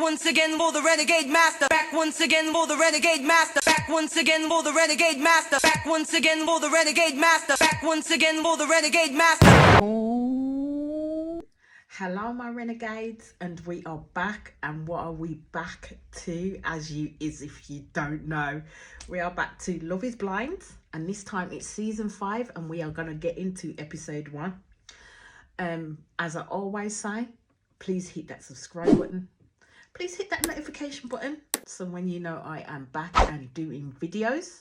once again for the renegade master. Back once again for the renegade master. Back once again for the renegade master. Back once again for the renegade master. Back once again for the renegade master. Hello my renegades, and we are back. And what are we back to? If you don't know, we are back to Love is Blind, and this time it's season 5 and we are going to get into episode 1. As I always say, please hit that subscribe button, please hit that notification button, so when you know I am back and doing videos.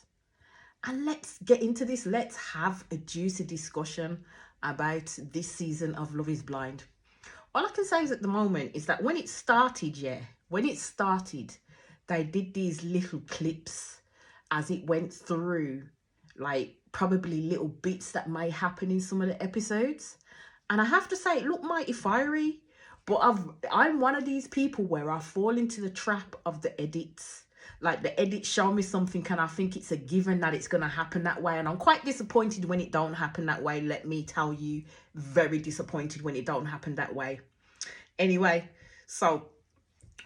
And let's get into this. Let's have a juicy discussion about this season of Love is Blind. All I can say is at the moment is that when it started, they did these little clips as it went through, like probably little bits that may happen in some of the episodes. And I have to say, it looked mighty fiery, but I'm one of these people where I fall into the trap of the edits. Like the edits show me something and I think it's a given that it's going to happen that way. And I'm quite disappointed when it don't happen that way. Let me tell you, very disappointed when it don't happen that way. Anyway, so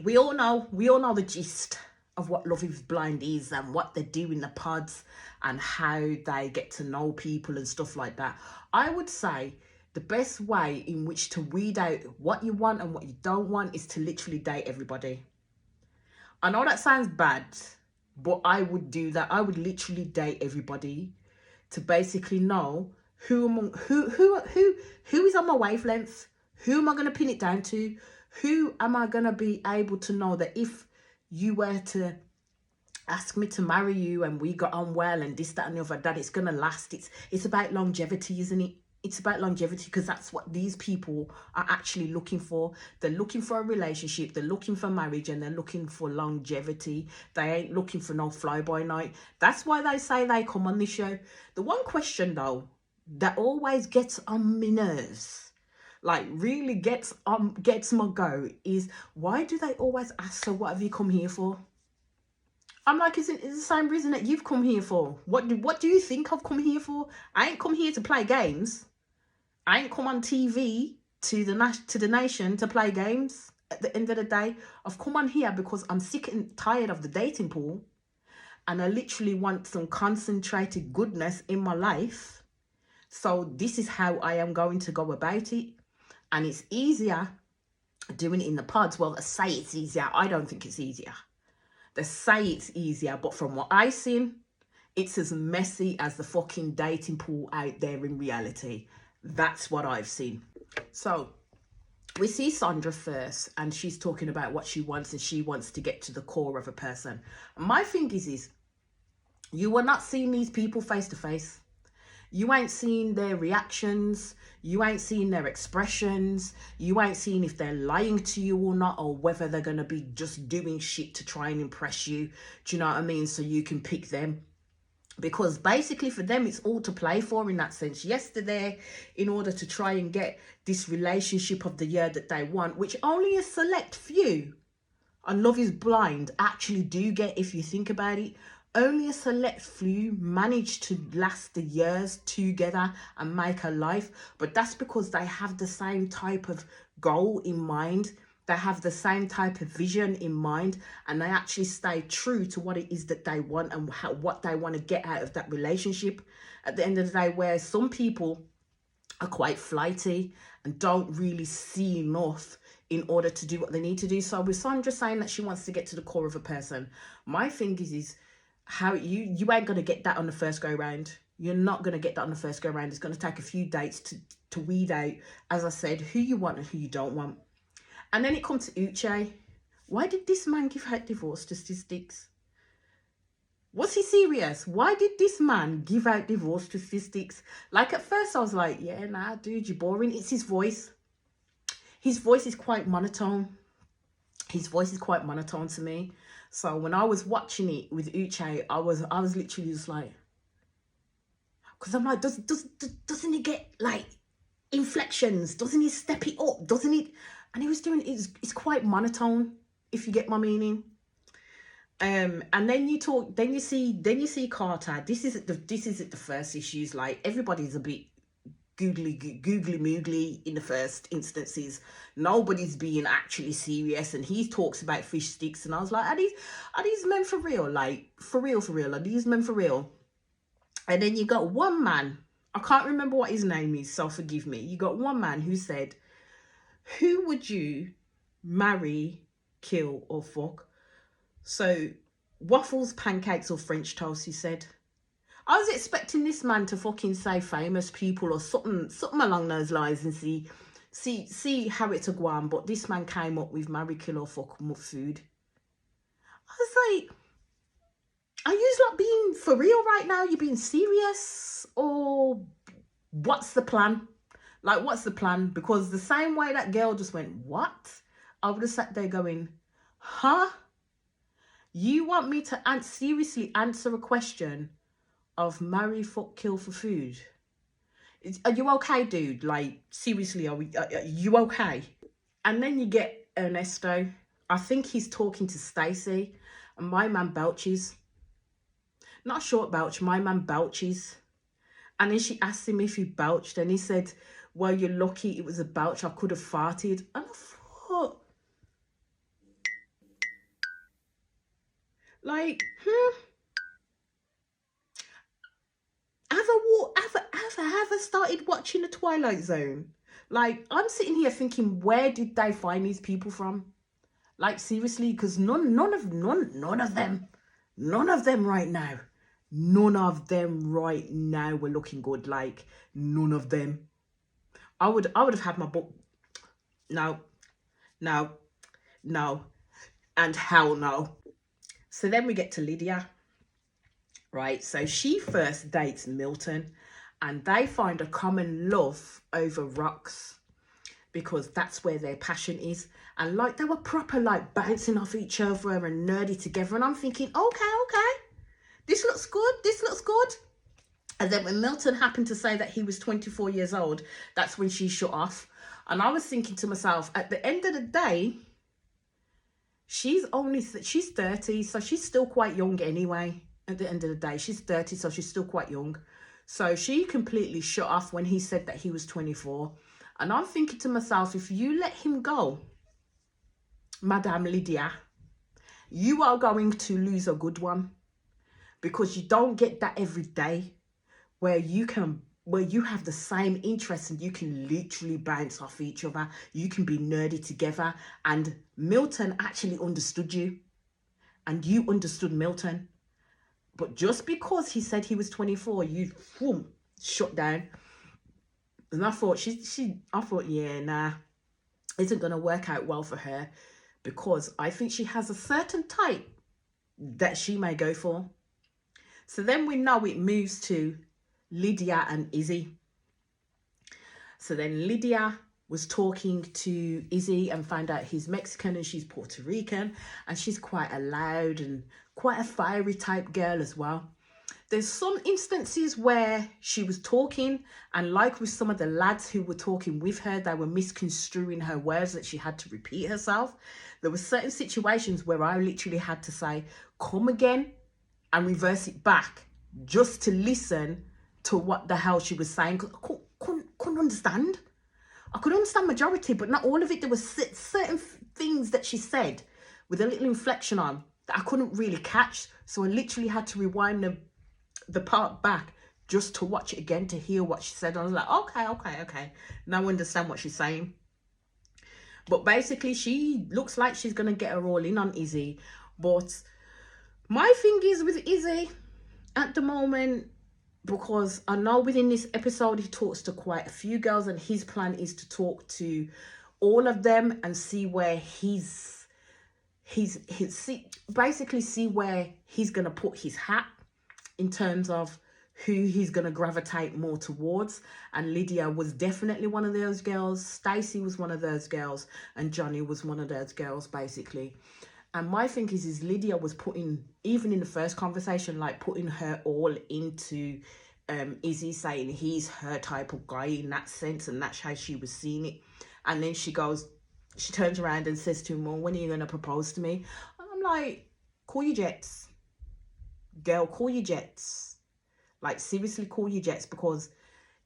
we all know the gist of what Love is Blind is and what they do in the pods and how they get to know people and stuff like that. I would say the best way in which to weed out what you want and what you don't want is to literally date everybody. I know that sounds bad, but I would do that. I would literally date everybody to basically know who is on my wavelength, who am I going to pin it down to, who am I going to be able to know that if you were to ask me to marry you and we got on well and this, that and the other, that it's going to last. It's about longevity, isn't it? It's about longevity, because that's what these people are actually looking for. They're looking for a relationship, they're looking for marriage, and they're looking for longevity. They ain't looking for no fly-by-night. That's why they say they come on this show. The one question, though, that always gets on my nerves, like really gets my go, is why do they always ask, so what have you come here for? I'm like, it's the same reason that you've come here for. What do you think I've come here for? I ain't come here to play games. I ain't come on TV to the nation to play games. At the end of the day, I've come on here because I'm sick and tired of the dating pool, and I literally want some concentrated goodness in my life. So this is how I am going to go about it, and it's easier doing it in the pods. Well, they say it's easier. I don't think it's easier. They say it's easier, but from what I've seen, it's as messy as the fucking dating pool out there in reality. That's what I've seen. So we see Sandra first, and she's talking about what she wants, and she wants to get to the core of a person. My thing is you are not seeing these people face to face. You ain't seeing their reactions. You ain't seeing their expressions. You ain't seeing if they're lying to you or not, or whether they're going to be just doing shit to try and impress you. Do you know what I mean? So you can pick them. Because basically for them, it's all to play for in that sense. Yes, they're there in order to try and get this relationship of the year that they want, which only a select few on Love is Blind actually do get, if you think about it. Only a select few manage to last the years together and make a life. But that's because they have the same type of goal in mind. They have the same type of vision in mind, and they actually stay true to what it is that they want and what they want to get out of that relationship at the end of the day, where some people are quite flighty and don't really see enough in order to do what they need to do. So with Sandra saying that she wants to get to the core of a person, my thing is how you ain't going to get that on the first go round. You're not going to get that on the first go round. It's going to take a few dates to weed out, as I said, who you want and who you don't want. And then it comes to Uche. Why did this man give out divorce statistics? Was he serious? Why did this man give out divorce statistics? Like at first I was like, yeah, nah, dude, you're boring. It's his voice. His voice is quite monotone. His voice is quite monotone to me. So when I was watching it with Uche, I was literally just like, because I'm like, doesn't he get like inflections? Doesn't he step it up? Doesn't he? And he was doing it's quite monotone, if you get my meaning. And then you see Carter. This is the first issues. Like everybody's a bit googly moogly in the first instances. Nobody's being actually serious, and he talks about fish sticks, and I was like, are these men for real? Like, for real, are these men for real? And then you got one man, I can't remember what his name is, so forgive me. You got one man who said, who would you marry, kill, or fuck? So, waffles, pancakes, or French toast, he said. I was expecting this man to fucking say famous people or something along those lines, and see how it's a guan. But this man came up with marry, kill, or fuck food. I was like, are you like being for real right now? You being serious, or what's the plan? Like, what's the plan? Because the same way that girl just went, what? I would have sat there going, huh? You want me to seriously answer a question of marry, fuck, kill for food? Are you okay, dude? Like, seriously, are you okay? And then you get Ernesto. I think he's talking to Stacey, and my man belches. Not short belch, my man belches. And then she asked him if he belched, and he said, well, you're lucky it was a belch, I could have farted. And I thought, like, have I started watching the Twilight Zone? Like, I'm sitting here thinking, where did they find these people from? Like, seriously, because none of them right now, none of them right now were looking good. Like, none of them. I would have had my book. No, and hell no. So then we get to Lydia, right? So she first dates Milton, and they find a common love over rocks, because that's where their passion is. And like, they were proper like bouncing off each other and nerdy together. And I'm thinking, okay, this looks good. And then when Milton happened to say that he was 24 years old, that's when she shut off. And I was thinking to myself, at the end of the day, she's 30, so she's still quite young anyway. At the end of the day, she's 30, so she's still quite young. So she completely shut off when he said that he was 24. And I'm thinking to myself, if you let him go, Madame Lydia, you are going to lose a good one, because you don't get that every day, where you have the same interests and you can literally bounce off each other. You can be nerdy together, and Milton actually understood you, and you understood Milton. But just because he said he was 24, you shut down. And I thought I thought, yeah, nah, isn't gonna work out well for her, because I think she has a certain type that she may go for. So then we know it moves to Lydia and Izzy. So then Lydia was talking to Izzy and found out he's Mexican and she's Puerto Rican, and she's quite a loud and quite a fiery type girl as well. There's some instances where she was talking, and like with some of the lads who were talking with her, they were misconstruing her words, that she had to repeat herself. There were certain situations where I literally had to say, come again, and reverse it back just to listen to what the hell she was saying. I couldn't understand. I could understand majority, but not all of it. There were certain things that she said with a little inflection on that I couldn't really catch. So I literally had to rewind the part back just to watch it again to hear what she said. I was like, okay. Now I understand what she's saying. But basically, she looks like she's going to get her all in on Izzy. But my thing is with Izzy at the moment, because I know within this episode he talks to quite a few girls, and his plan is to talk to all of them and see where basically see where he's going to put his hat in terms of who he's going to gravitate more towards. And Lydia was definitely one of those girls. Stacey was one of those girls, and Johnny was one of those girls, basically. And my thing is Lydia was putting, even in the first conversation, like putting her all into Izzy, saying he's her type of guy in that sense, and that's how she was seeing it. And then she turns around and says to him, well, when are you going to propose to me? And I'm like, call your jets. Girl, call your jets. Like, seriously, call your jets, because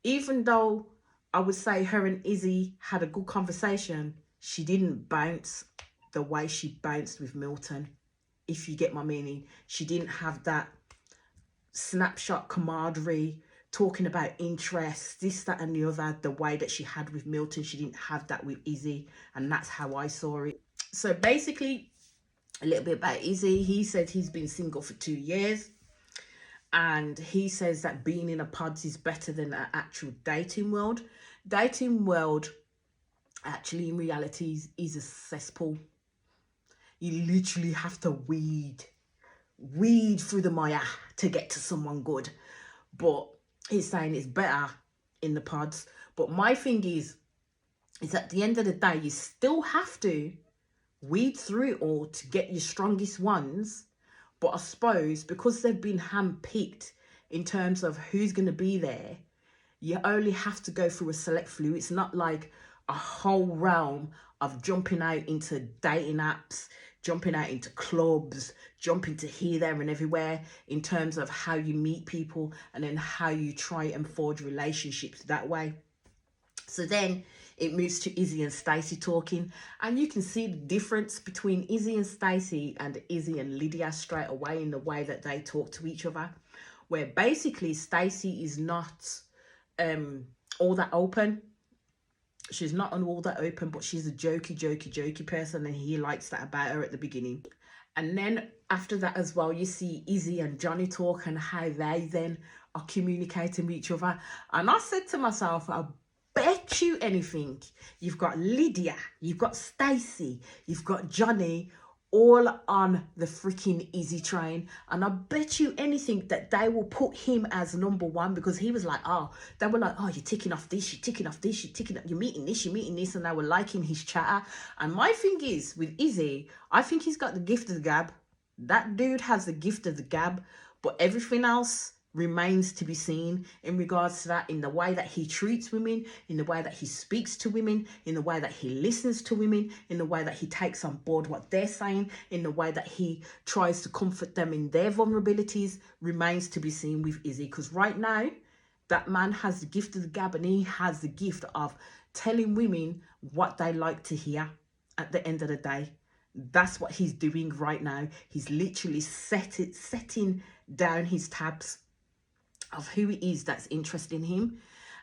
even though I would say her and Izzy had a good conversation. She didn't bounce the way she bounced with Milton, if you get my meaning. She didn't have that snapshot camaraderie, talking about interests, this, that, and the other, the way that she had with Milton. She didn't have that with Izzy, and that's how I saw it. So basically, a little bit about Izzy. He said he's been single for 2 years, and he says that being in a pods is better than an actual dating world. Dating world, actually, in reality, is a cesspool. You literally have to weed through the mire to get to someone good. But he's saying it's better in the pods. But my thing is at the end of the day, you still have to weed through it all to get your strongest ones. But I suppose because they've been handpicked in terms of who's going to be there, you only have to go through a select few. It's not like a whole realm of jumping out into dating apps, jumping out into clubs, jumping to here, there and everywhere in terms of how you meet people and then how you try and forge relationships that way. So then it moves to Izzy and Stacey talking, and you can see the difference between Izzy and Stacey and Izzy and Lydia straight away in the way that they talk to each other, where basically Stacey is not all that open. She's not all that open, but she's a jokey person, and he likes that about her at the beginning. And then after that as well, you see Izzy and Johnny talk and how they then are communicating with each other. And I said to myself, I bet you anything, you've got Lydia, you've got Stacey, you've got Johnny, all on the freaking Izzy train, and I bet you anything that they will put him as number one, because he was like, oh, they were like, oh, you're ticking off this, you're ticking off this, you're meeting this, and they were liking his chatter. And my thing is with Izzy, I think he's got the gift of the gab. That dude has the gift of the gab, but everything else remains to be seen in regards to that, in the way that he treats women, in the way that he speaks to women, in the way that he listens to women, in the way that he takes on board what they're saying, in the way that he tries to comfort them in their vulnerabilities, remains to be seen with Izzy. Because right now, that man has the gift of the gab, and he has the gift of telling women what they like to hear at the end of the day. That's what he's doing right now. He's literally setting down his tabs of who it is that's interested in him,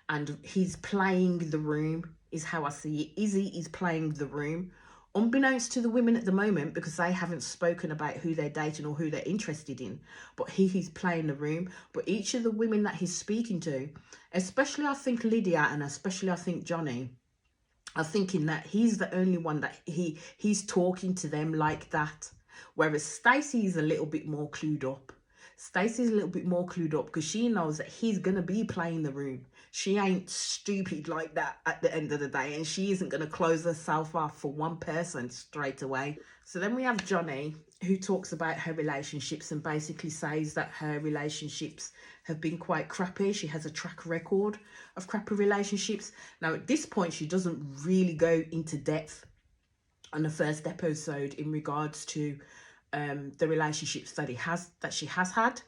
and he's playing the room, is how I see it. Izzy is playing the room, unbeknownst to the women at the moment, because they haven't spoken about who they're dating or who they're interested in, but he's playing the room. But each of the women that he's speaking to, especially I think Lydia, and especially I think Johnny, are thinking that he's the only one that he's talking to them like that, whereas Stacey is a little bit more clued up. Stacey's a little bit more clued up because she knows that he's going to be playing the room. She ain't stupid like that at the end of the day, and she isn't going to close herself off for one person straight away. So then we have Johnny, who talks about her relationships and basically says that her relationships have been quite crappy. She has a track record of crappy relationships. Now, at this point, she doesn't really go into depth on the first episode in regards to the relationships that she has had,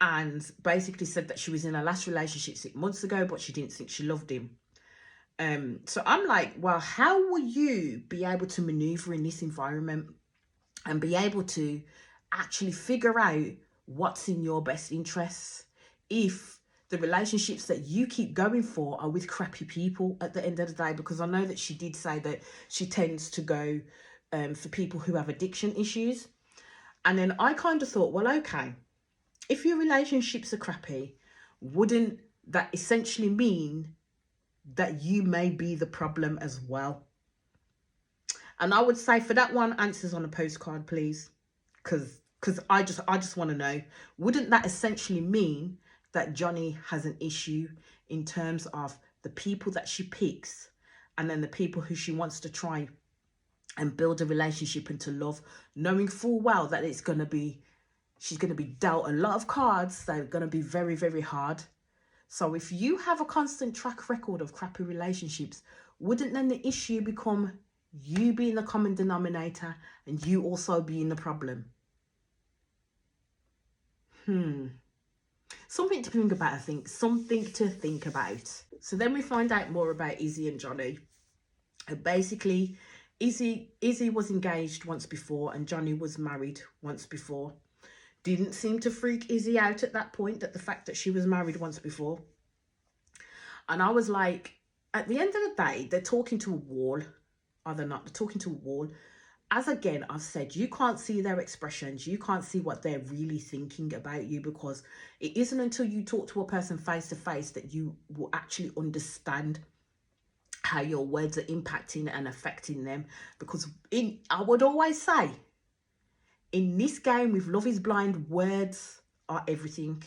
and basically said that she was in her last relationship 6 months ago, but she didn't think she loved him. So I'm like, well, how will you be able to maneuver in this environment and be able to actually figure out what's in your best interests if the relationships that you keep going for are with crappy people at the end of the day? Because I know that she did say that she tends to go for people who have addiction issues. And then I kind of thought, well, okay, if your relationships are crappy, wouldn't that essentially mean that you may be the problem as well? And I would say for that one, answers on a postcard, please. Because I just want to know, wouldn't that essentially mean that Johnny has an issue in terms of the people that she picks, and then the people who she wants to try and build a relationship into love, knowing full well that she's going to be dealt a lot of cards that are going to be very, very hard. So if you have a constant track record of crappy relationships, wouldn't then the issue become you being the common denominator and you also being the problem? something to think about, I think. Something to think about. So then we find out more about Izzy and Johnny. And basically, Izzy was engaged once before and Johnny was married once before. Didn't seem to freak Izzy out at that point, at the fact that she was married once before. And I was like, at the end of the day, they're talking to a wall. Are they not? They're talking to a wall. As again, I've said, you can't see their expressions. You can't see what they're really thinking about you, because it isn't until you talk to a person face to face that you will actually understand how your words are impacting and affecting them. Because I would always say, in this game with Love is Blind, words are everything.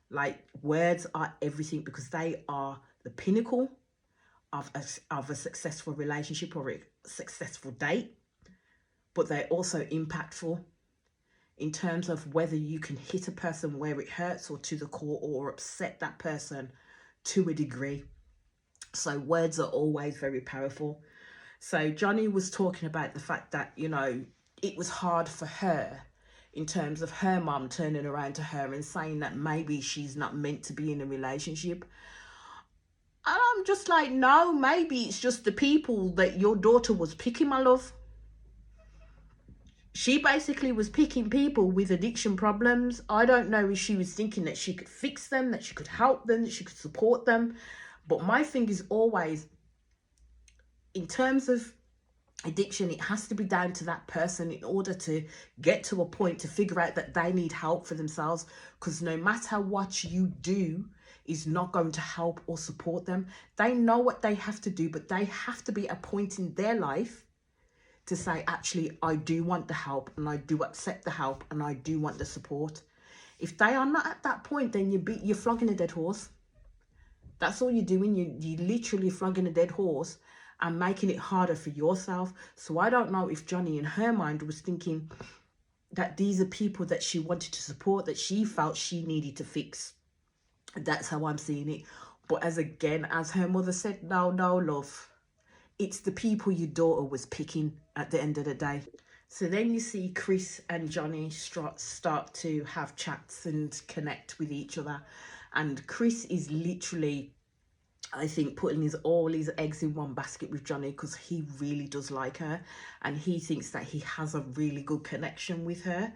Like, words are everything, because they are the pinnacle of a successful relationship or a successful date. But they're also impactful in terms of whether you can hit a person where it hurts or to the core, or upset that person to a degree. So words are always very powerful. So Johnny was talking about the fact that, you know, it was hard for her in terms of her mum turning around to her and saying that maybe she's not meant to be in a relationship. And I'm just like, no, maybe it's just the people that your daughter was picking, my love. She basically was picking people with addiction problems. I don't know if she was thinking that she could fix them, that she could help them, that she could support them. But my thing is always, in terms of addiction, it has to be down to that person in order to get to a point to figure out that they need help for themselves. Because no matter what you do is not going to help or support them. They know what they have to do, but they have to be at a point in their life to say, actually, I do want the help and I do accept the help and I do want the support. If they are not at that point, then you're flogging a dead horse. That's all you're doing. You're literally flogging a dead horse and making it harder for yourself. So I don't know if Johnny in her mind was thinking that these are people that she wanted to support, that she felt she needed to fix. That's how I'm seeing it. But as her mother said, no, love. It's the people your daughter was picking at the end of the day. So then you see Chris and Johnny start to have chats and connect with each other. And Chris is literally, I think, putting all his eggs in one basket with Johnny, because he really does like her. And he thinks that he has a really good connection with her.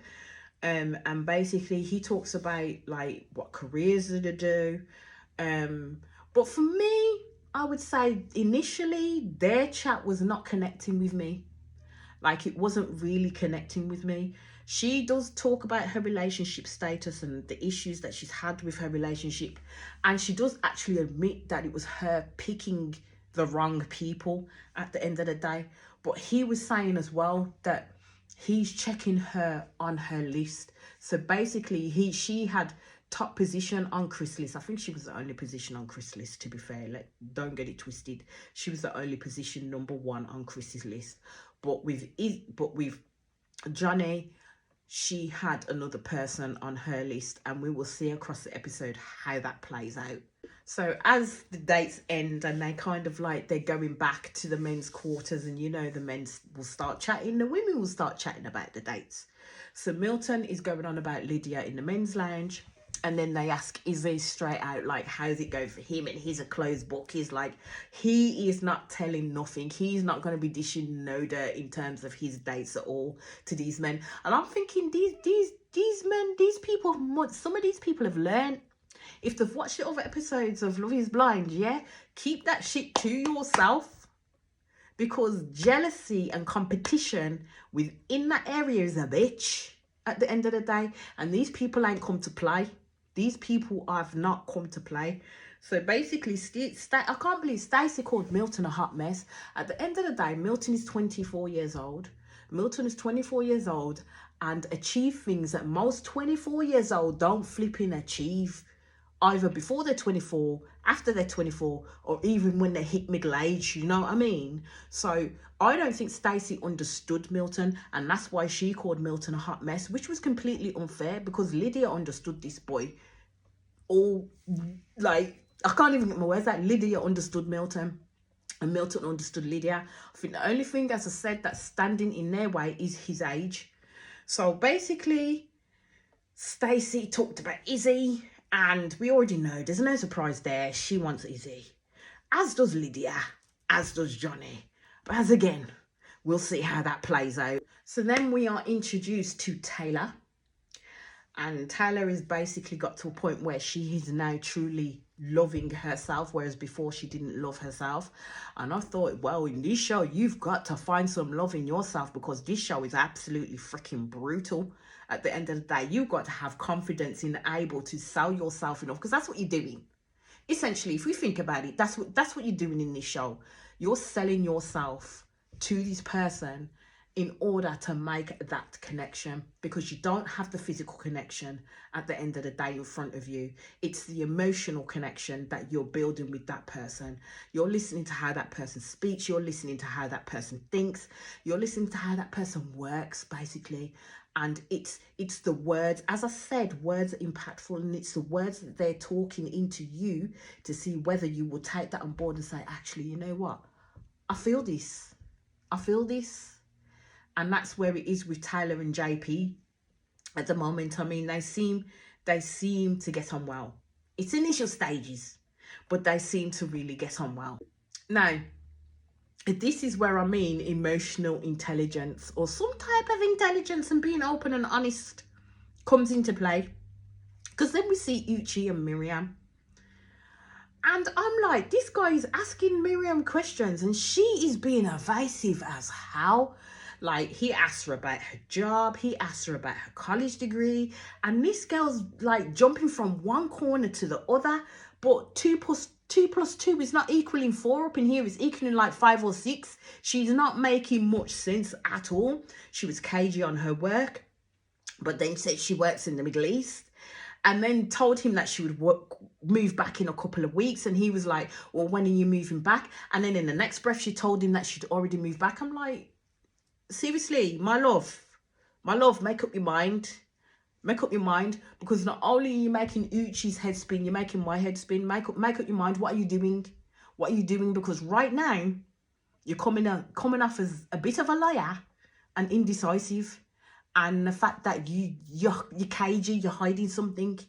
And basically he talks about like what careers to do. But for me, I would say initially their chat was not connecting with me. Like, it wasn't really connecting with me. She does talk about her relationship status and the issues that she's had with her relationship. And she does actually admit that it was her picking the wrong people at the end of the day. But he was saying as well that he's checking her on her list. So basically she had top position on Chris' list. I think she was the only position on Chris' list, to be fair. Don't get it twisted. She was the only position number 1 on Chris's list. But with Johnny, she had another person on her list, and we will see across the episode how that plays out. So as the dates end and they kind of like, they're going back to the men's quarters, and you know, the men will start chatting, the women will start chatting about the dates. So Milton is going on about Lydia in the men's lounge. And then they ask Izzy straight out, like, how's it go for him? And he's a closed book. He's like, he is not telling nothing. He's not going to be dishing no dirt in terms of his dates at all to these men. And I'm thinking, these men, these people, some of these people have learned. If they've watched the other episodes of Love is Blind, yeah, keep that shit to yourself. Because jealousy and competition within that area is a bitch at the end of the day. And these people ain't come to play. These people have not come to play. So basically, I can't believe Stacey called Milton a hot mess. At the end of the day, Milton is 24 years old. Milton is 24 years old and achieved things that most 24 years old don't flipping achieve. Either before they're 24, after they're 24, or even when they hit middle age, you know what I mean? So I don't think Stacey understood Milton, and that's why she called Milton a hot mess, which was completely unfair, because Lydia understood this boy. I can't even get my words out. Lydia understood Milton, and Milton understood Lydia. I think the only thing, as I said, that's standing in their way is his age. So basically, Stacey talked about Izzy, And we already know there's no surprise there. She wants Izzy, as does Lydia, as does Johnny. But as again, we'll see how that plays out. So then we are introduced to Taylor. And Taylor has basically got to a point where she is now truly loving herself, whereas before she didn't love herself. And I thought, well, in this show, you've got to find some love in yourself, because this show is absolutely freaking brutal. At the end of the day, you've got to have confidence in able to sell yourself enough, because that's what you're doing. Essentially, if we think about it, that's what you're doing in this show. You're selling yourself to this person in order to make that connection, because you don't have the physical connection at the end of the day in front of you. It's the emotional connection that you're building with that person. You're listening to how that person speaks. You're listening to how that person thinks. You're listening to how that person works, basically. And it's the words, as I said, words are impactful, and it's the words that they're talking into you to see whether you will take that on board and say, actually, you know what? I feel this. I feel this. And that's where it is with Tyler and JP at the moment. I mean, they seem to get on well. It's initial stages, but they seem to really get on well. Now, this is where I mean emotional intelligence, or some type of intelligence, and being open and honest comes into play. Because then we see Uchi and Miriam. And I'm like, this guy is asking Miriam questions and she is being evasive as hell. Like, he asked her about her job, he asked her about her college degree, and this girl's like jumping from one corner to the other. But 2 plus 2 is not equaling 4 up in here, it's equaling like 5 or 6. She's not making much sense at all. She was cagey on her work, but then said she works in the Middle East, and then told him that she would move back in a couple of weeks. And he was like, well, when are you moving back? And then in the next breath, she told him that she'd already moved back. I'm like, seriously, my love, make up your mind. Make up your mind, because not only are you making Uchi's head spin, you're making my head spin. Make up your mind. What are you doing? What are you doing? Because right now, you're coming off as a bit of a liar and indecisive. And the fact that you're cagey, you're hiding something.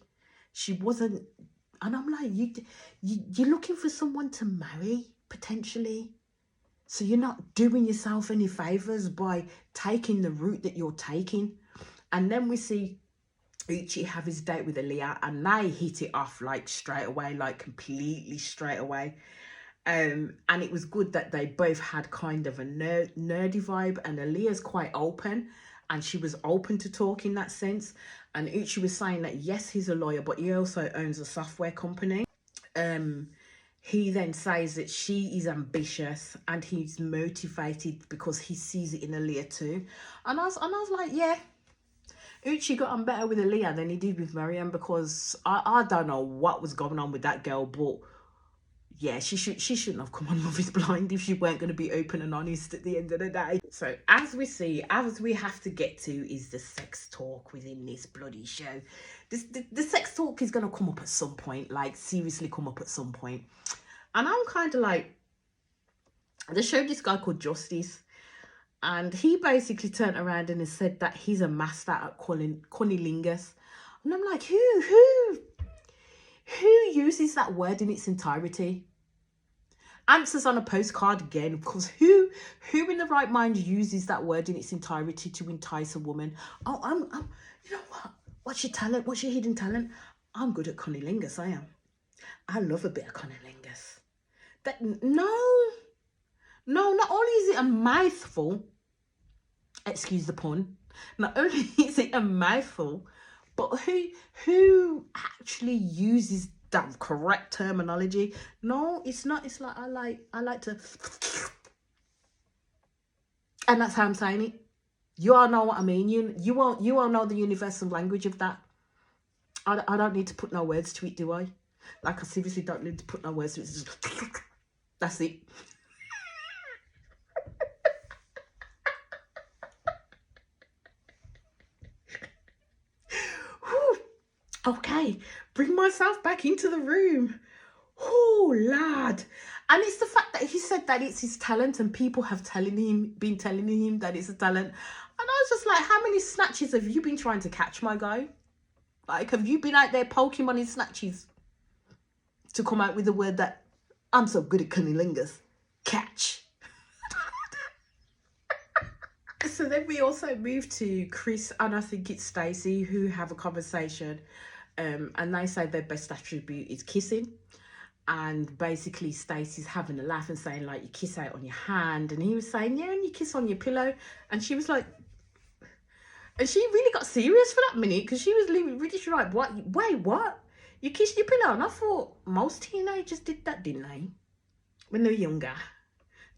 She wasn't, and I'm like, you're looking for someone to marry, potentially. So you're not doing yourself any favours by taking the route that you're taking. And then we see Uchi have his date with Aaliyah, and they hit it off like straight away, like completely straight away. And it was good that they both had kind of a nerdy vibe, and Aaliyah's quite open, and she was open to talk in that sense. And Uchi was saying that yes, he's a lawyer, but he also owns a software company. He then says that she is ambitious and he's motivated because he sees it in Aaliyah too. And I was like, yeah, Uchi got on better with Aaliyah than he did with Miriam, because I don't know what was going on with that girl, but yeah, she shouldn't have come on Love is Blind if she weren't going to be open and honest at the end of the day. So as we have to get to is the sex talk within this bloody show. The sex talk is going to come up at some point, like seriously come up at some point. And I'm kind of like, they showed this guy called Justice, and he basically turned around and said that he's a master at cunnilingus. And I'm like, who uses that word in its entirety? Answers on a postcard again, because who in the right mind uses that word in its entirety to entice a woman? Oh, I'm you know what? What's your talent? What's your hidden talent? I'm good at cunnilingus, I am. I love a bit of cunnilingus. No, not only is it a mouthful, excuse the pun, not only is it a mouthful, but who actually uses that correct terminology? No, it's not. It's like I like to, and that's how I'm saying it. You all know what I mean. You all know the universal language of that. I don't need to put no words to it, do I? Like, I seriously don't need to put no words to it. It's just, that's it. Okay, bring myself back into the room. Oh, lad. And it's the fact that he said that it's his talent, and people have been telling him that it's a talent. And I was just like, how many snatches have you been trying to catch, my guy? Like, have you been out there Pokemon in snatches to come out with the word that I'm so good at cunnilingus? Catch. So then we also move to Chris and I think it's Stacey who have a conversation, and they say their best attribute is kissing. And basically Stacey's having a laugh and saying like, you kiss out on your hand, and he was saying, yeah, and you kiss on your pillow. And she was like, and she really got serious for that minute, because she was really like, what? Wait, what? You kissed your pillow? And I thought most teenagers did that, didn't they? When they were younger.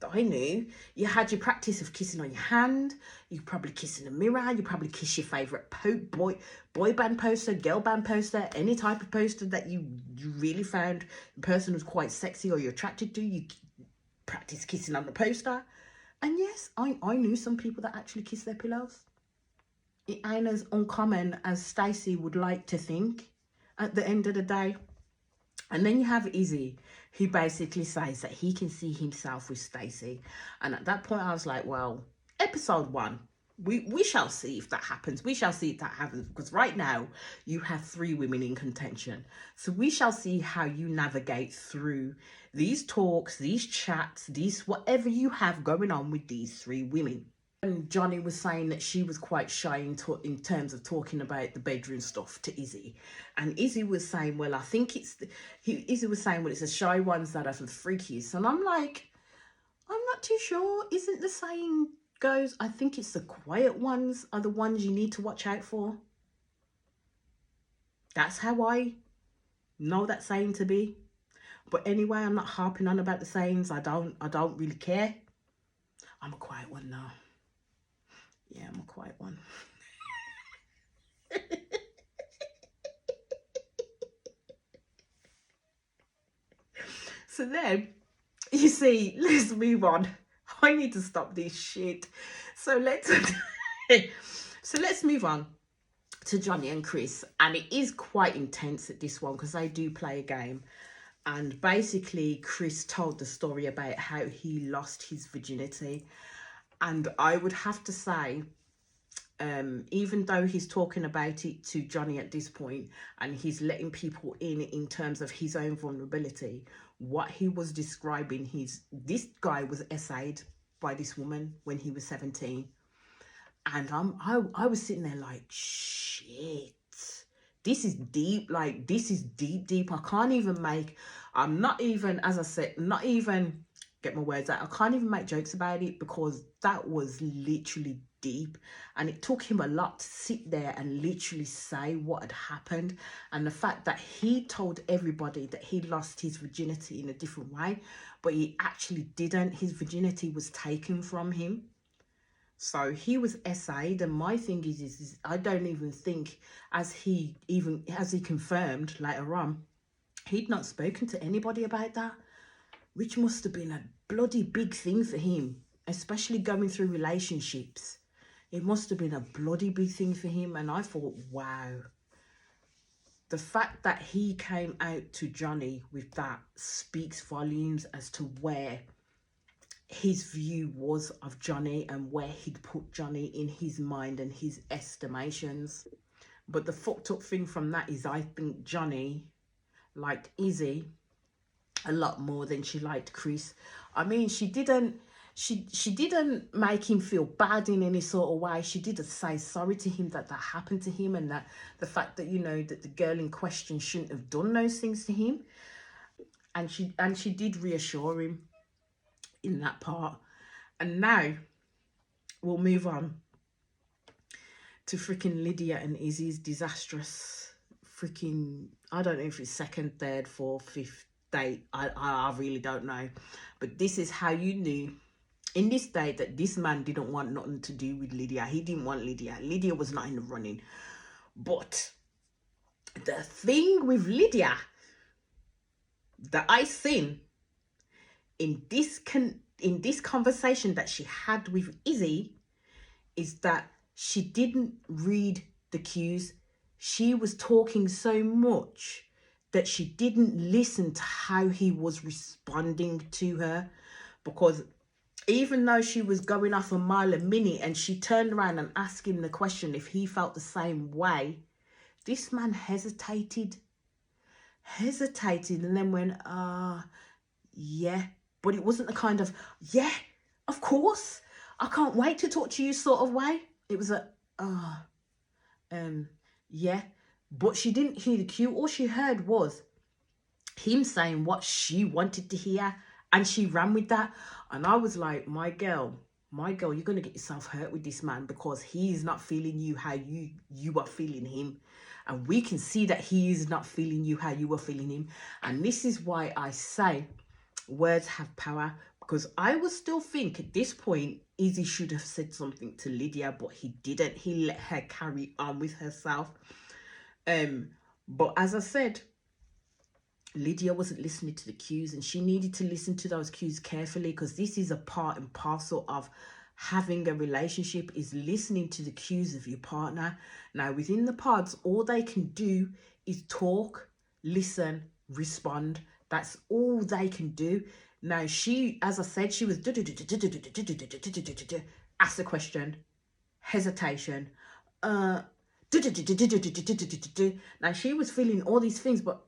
That I knew. You had your practice of kissing on your hand. You probably kiss in the mirror. You probably kiss your favourite boy band poster, girl band poster, any type of poster that you really found the person was quite sexy or you're attracted to. You practice kissing on the poster. And yes, I knew some people that actually kiss their pillows. It ain't as uncommon as Stacey would like to think at the end of the day. And then you have Izzy, who basically says that he can see himself with Stacey. And at that point, I was like, well, episode 1, we shall see if that happens. We shall see if that happens. Because right now, you have 3 women in contention. So we shall see how you navigate through these talks, these chats, these whatever you have going on with these 3 women. And Johnny was saying that she was quite shy in terms of talking about the bedroom stuff to Izzy. And Izzy was saying, well, I think Izzy was saying, well, it's the shy ones that are for the freakies. And I'm like, I'm not too sure. Isn't the saying goes, I think it's the quiet ones are the ones you need to watch out for. That's how I know that saying to be. But anyway, I'm not harping on about the sayings. I don't really care. I'm a quiet one now. Yeah, I'm a quiet one. So then, you see, let's move on. I need to stop this shit. So let's move on to Johnny and Chris. And it is quite intense at this one because they do play a game. And basically, Chris told the story about how he lost his virginity. And I would have to say, even though he's talking about it to Johnny at this point and he's letting people in terms of his own vulnerability, what he was describing, this guy was essayed by this woman when he was 17. And I was sitting there like, shit, this is deep. Like, this is deep. I can't even make, I'm not even, as I said, not even get my words out. I can't even make jokes about it because that was literally deep. And it took him a lot to sit there and literally say what had happened. And the fact that he told everybody that he lost his virginity in a different way, but he actually didn't. His virginity was taken from him. So he was essayed, and my thing is I don't even think, as he confirmed later on, he'd not spoken to anybody about that, which must have been a bloody big thing for him, especially going through relationships. It must have been a bloody big thing for him. And I thought, wow, the fact that he came out to Johnny with that speaks volumes as to where his view was of Johnny and where he'd put Johnny in his mind and his estimations. But the fucked up thing from that is I think Johnny liked Izzy a lot more than she liked Chris. I mean, she didn't make him feel bad in any sort of way. She didn't say sorry to him that happened to him, and that the fact that, you know, that the girl in question shouldn't have done those things to him. And she did reassure him in that part. And now we'll move on to freaking Lydia and Izzy's disastrous freaking, I don't know if it's second, third, fourth, fifth date. I really don't know. But this is how you knew in this date that this man didn't want nothing to do with Lydia. He didn't want Lydia. Lydia was not in the running. But the thing with Lydia that I seen in this conversation that she had with Izzy is that she didn't read the cues. She was talking so much that she didn't listen to how he was responding to her, because even though she was going off a mile a minute and she turned around and asked him the question if he felt the same way This man hesitated, and then went, yeah. But it wasn't the kind of, yeah, of course, I can't wait to talk to you sort of way. It was a, yeah. But she didn't hear the cue. All she heard was him saying what she wanted to hear, and she ran with that. And I was like, my girl, you're going to get yourself hurt with this man, because he is not feeling you how you are feeling him. And we can see that he is not feeling you how you are feeling him. And this is why I say words have power, because I would still think at this point Izzy should have said something to Lydia, but he didn't. He let her carry on with herself. But as I said, Lydia wasn't listening to the cues, and she needed to listen to those cues carefully, because this is a part and parcel of having a relationship, is listening to the cues of your partner. Now, within the pods, all they can do is talk, listen, respond. That's all they can do. Now, she, as I said, she was ask the question, hesitation, now she was feeling all these things, but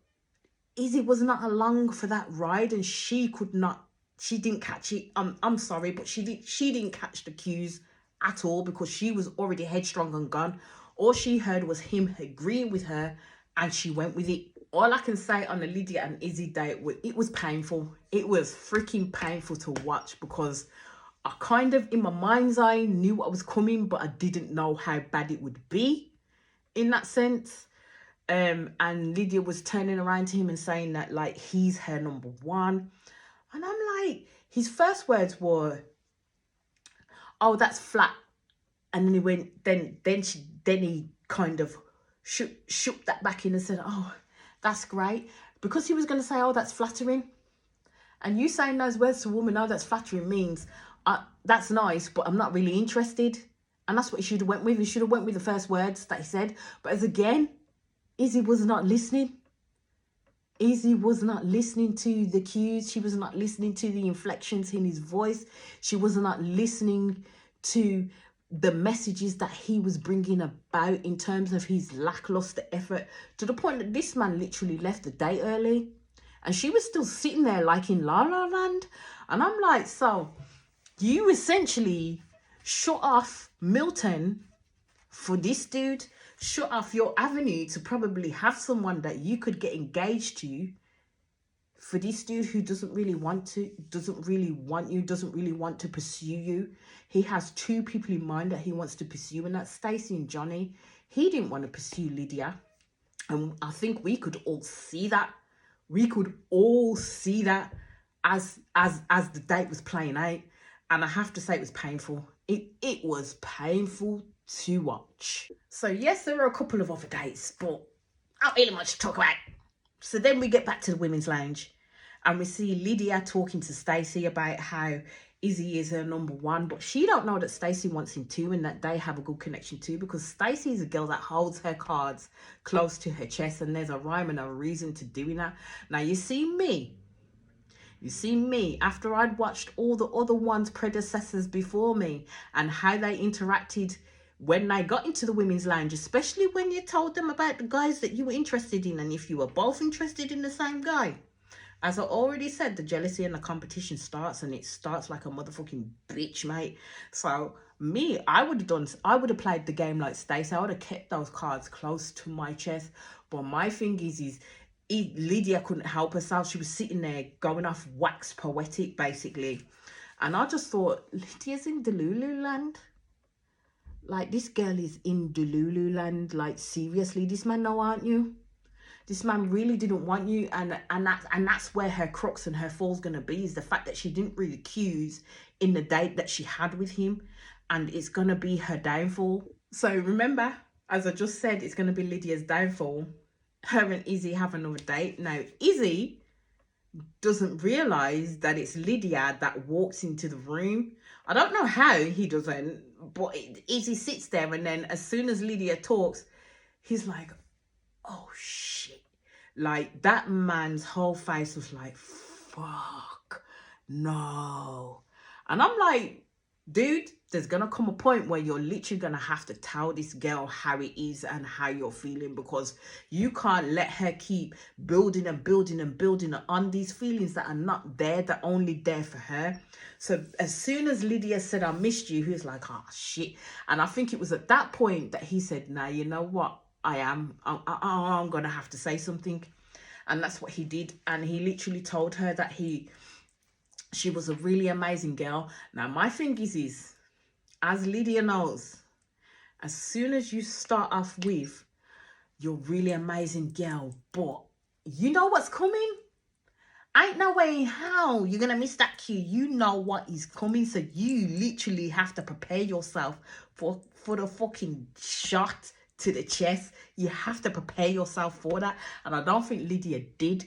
Izzy was not along for that ride, and she didn't catch it. I'm sorry, but she didn't catch the cues at all, because she was already headstrong and gone. All she heard was him agreeing with her, and she went with it. All I can say on the Lydia and Izzy date was it was painful. It was freaking painful to watch, because I kind of, in my mind's eye, knew what was coming, but I didn't know how bad it would be in that sense. And Lydia was turning around to him and saying that, like, he's her number one. And I'm like, his first words were, oh, that's flat. And then he went, then he kind of shook that back in and said, oh, that's great. Because he was going to say, oh, that's flattering. And you saying those words to a woman, oh, that's flattering, means that's nice, but I'm not really interested. And that's what he should have went with. He should have went with the first words that he said. But as again, Izzy was not listening. Izzy was not listening to the cues. She was not listening to the inflections in his voice. She was not listening to the messages that he was bringing about in terms of his lackluster effort, to the point that this man literally left the date early, and she was still sitting there like in La La Land. And I'm like, so you essentially shut off Milton for this dude, shut off your avenue to probably have someone that you could get engaged to for this dude who doesn't really want to, doesn't really want you, doesn't really want to pursue you. He has two people in mind that he wants to pursue, and that's Stacey and Johnny. He didn't want to pursue Lydia. And I think we could all see that. We could all see that as the date was playing out. And I have to say, it was painful. It was painful to watch. So yes, there were a couple of other dates, but not really much to talk about. So then we get back to the women's lounge, and we see Lydia talking to Stacey about how Izzy is her number one, but she don't know that Stacey wants him too, and that they have a good connection too, because Stacey is a girl that holds her cards close to her chest, and there's a rhyme and a reason to doing that. Now you see me, after I'd watched all the other ones, predecessors before me, and how they interacted when they got into the women's lounge, especially when you told them about the guys that you were interested in, and if you were both interested in the same guy. As I already said, the jealousy and the competition starts, and it starts like a motherfucking bitch, mate. So me, I would have played the game like Stacey. I would have kept those cards close to my chest. But my thing is Lydia couldn't help herself. She was sitting there going off wax poetic, basically. And I just thought, Lydia's in Delulu land. Like, this girl is in Delulu land. Like, seriously, this man know, aren't you? This man really didn't want you, and that's where her crux and her fall's gonna be, is the fact that she didn't read the cues in the date that she had with him, and it's gonna be her downfall. So remember, as I just said, it's gonna be Lydia's downfall. Her and Izzy have another date. Now, Izzy doesn't realize that it's Lydia that walks into the room. I don't know how he doesn't, but Izzy sits there, and then as soon as Lydia talks, he's like, oh shit. Like, that man's whole face was like, fuck, no. And I'm like, dude, there's gonna come a point where you're literally gonna have to tell this girl how it is and how you're feeling, because you can't let her keep building and building and building on these feelings that are not there, they're only there for her. So as soon as Lydia said, I missed you, he was like, oh shit. And I think it was at that point that he said, nah, you know what, I'm gonna have to say something. And that's what he did. And he literally told her that she was a really amazing girl. Now, my thing is, as Lydia knows, as soon as you start off with, you're really amazing girl, but you know what's coming? Ain't no way in hell you're going to miss that cue. You know what is coming. So you literally have to prepare yourself for the fucking shot to the chest. You have to prepare yourself for that. And I don't think Lydia did.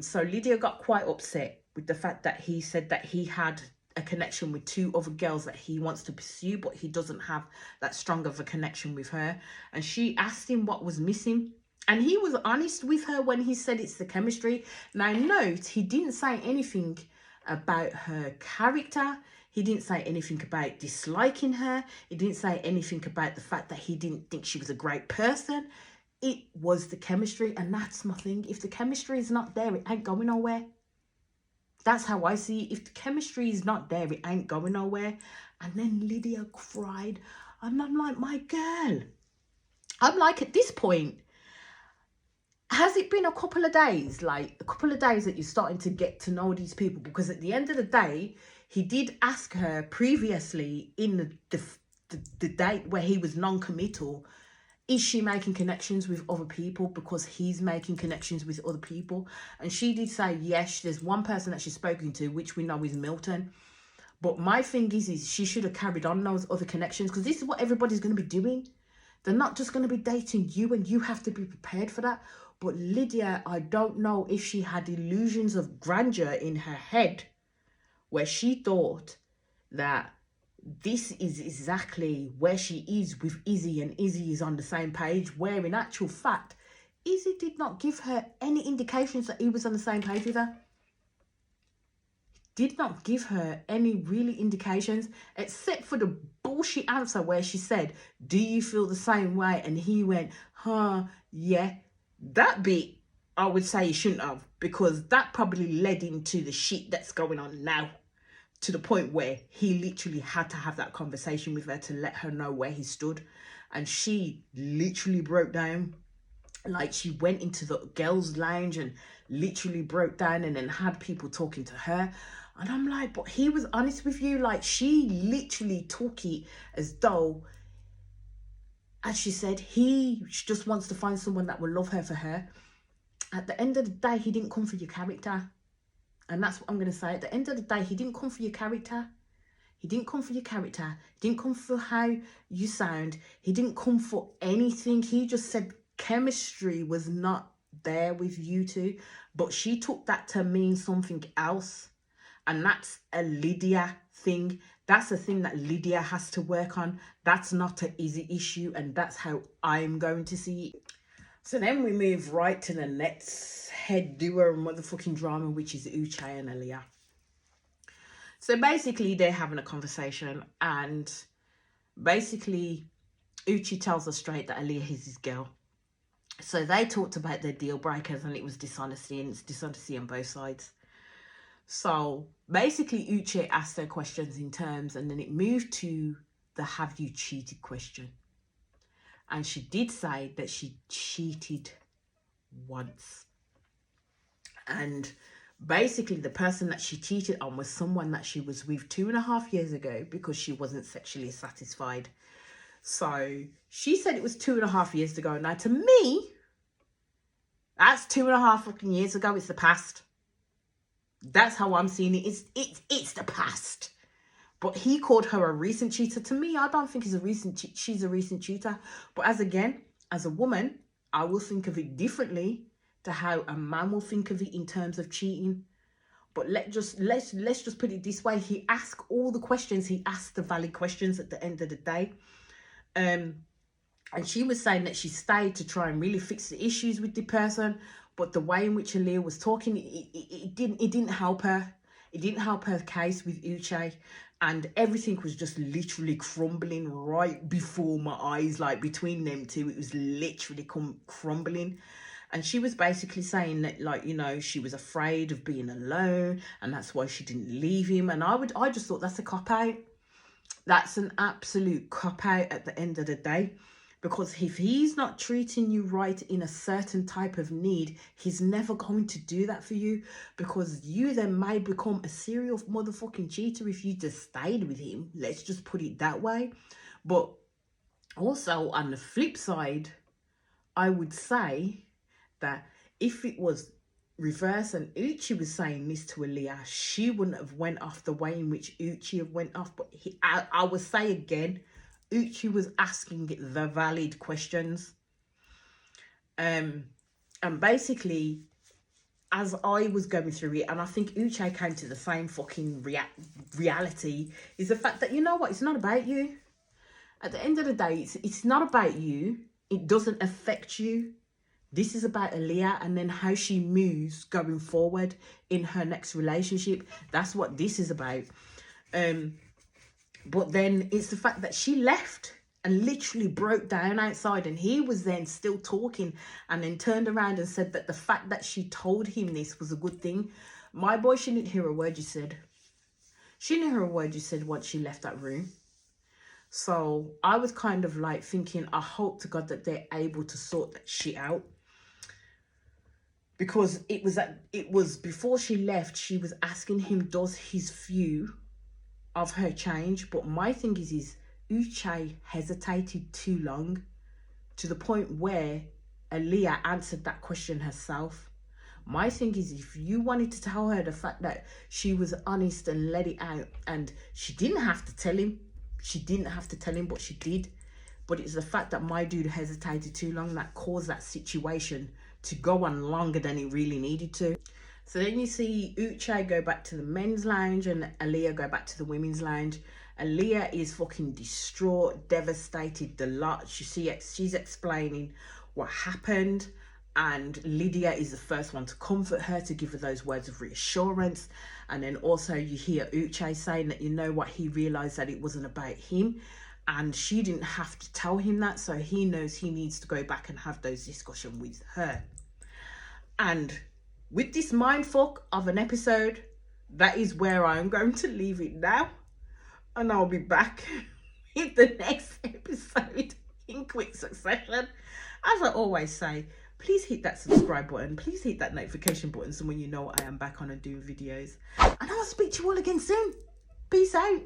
So Lydia got quite upset with the fact that he said that he had a connection with 2 other girls that he wants to pursue, but he doesn't have that strong of a connection with her. And she asked him what was missing. And he was honest with her when he said it's the chemistry. Now, note, he didn't say anything about her character. He didn't say anything about disliking her. He didn't say anything about the fact that he didn't think she was a great person. It was the chemistry, and that's my thing. If the chemistry is not there, it ain't going nowhere. That's how I see it. If the chemistry is not there, it ain't going nowhere. And then Lydia cried. And I'm like, my girl. I'm like, at this point, has it been a couple of days? Like, a couple of days that you're starting to get to know these people? Because at the end of the day, he did ask her previously in the date where he was non-committal, is she making connections with other people, because he's making connections with other people? And she did say, yes, there's one person that she's spoken to, which we know is Milton. But my thing is she should have carried on those other connections, because this is what everybody's going to be doing. They're not just going to be dating you, and you have to be prepared for that. But Lydia, I don't know if she had illusions of grandeur in her head, where she thought that this is exactly where she is with Izzy, and Izzy is on the same page, where in actual fact, Izzy did not give her any indications that he was on the same page with her. Did not give her any really indications, except for the bullshit answer where she said, do you feel the same way? And he went, yeah. That bit, I would say he shouldn't have, because that probably led into the shit that's going on now, to the point where he literally had to have that conversation with her to let her know where he stood. And she literally broke down. Like, she went into the girls' lounge and literally broke down, and then had people talking to her. And I'm like, but he was honest with you. Like, she literally took it as though, as she said, he just wants to find someone that will love her for her. At the end of the day, he didn't come for your character. And that's what I'm going to say. At the end of the day, he didn't come for your character. He didn't come for your character. He didn't come for how you sound. He didn't come for anything. He just said chemistry was not there with you two. But she took that to mean something else. And that's a Lydia thing. That's a thing that Lydia has to work on. That's not an easy issue. And that's how I'm going to see it. So then we move right to the next head duo motherfucking drama, which is Uche and Aaliyah. So basically, they're having a conversation, and basically, Uche tells her straight that Aaliyah is his girl. So they talked about their deal breakers, and it was dishonesty, and it's dishonesty on both sides. So basically, Uche asked her questions in terms, and then it moved to the have you cheated question. And she did say that she cheated once. And basically, the person that she cheated on was someone that she was with 2.5 years ago, because she wasn't sexually satisfied. So she said it was 2.5 years ago. Now, to me, that's 2.5 fucking years ago. It's the past. That's how I'm seeing it. It's the past. But he called her a recent cheater. To me, I don't think she's a recent cheater. But as a woman, I will think of it differently to how a man will think of it in terms of cheating. But let's just put it this way. He asked all the questions. He asked the valid questions at the end of the day. And she was saying that she stayed to try and really fix the issues with the person. But the way in which Aaliyah was talking, it didn't help her. It didn't help her case with Uche, and everything was just literally crumbling right before my eyes. Like between them two, it was literally crumbling. And she was basically saying that, like, you know, she was afraid of being alone and that's why she didn't leave him. And I just thought that's a cop-out. That's an absolute cop-out at the end of the day. Because if he's not treating you right in a certain type of need, he's never going to do that for you. Because you then may become a serial motherfucking cheater if you just stayed with him. Let's just put it that way. But also on the flip side, I would say that if it was reverse and Uche was saying this to Aaliyah, she wouldn't have went off the way in which Uche have went off. But I would say again, Uche was asking the valid questions. And basically, as I was going through it, and I think Uche came to the same fucking reality, is the fact that, you know what, it's not about you. At the end of the day, it's not about you. It doesn't affect you. This is about Aaliyah and then how she moves going forward in her next relationship. That's what this is about. But then it's the fact that she left and literally broke down outside, and he was then still talking and then turned around and said that the fact that she told him this was a good thing. My boy, she didn't hear a word you said. She didn't hear a word you said once she left that room. So I was kind of like thinking, I hope to God that they're able to sort that shit out. Because it was before she left, she was asking him, does his view of her change? But my thing is Uche hesitated too long, to the point where Aaliyah answered that question herself. My thing is, if you wanted to tell her the fact that she was honest and let it out, and she didn't have to tell him, but she did. But it's the fact that my dude hesitated too long that caused that situation to go on longer than it really needed to. So then you see Uche go back to the men's lounge and Aaliyah go back to the women's lounge. Aaliyah is fucking distraught, devastated, the lot. She's explaining what happened, and Lydia is the first one to comfort her, to give her those words of reassurance. And then also you hear Uche saying that, you know what, he realised that it wasn't about him, and she didn't have to tell him that, so he knows he needs to go back and have those discussions with her. And with this mindfuck of an episode, that is where I'm going to leave it now. And I'll be back in the next episode in quick succession. As I always say, please hit that subscribe button. Please hit that notification button so when you know I am back on and doing videos. And I'll speak to you all again soon. Peace out.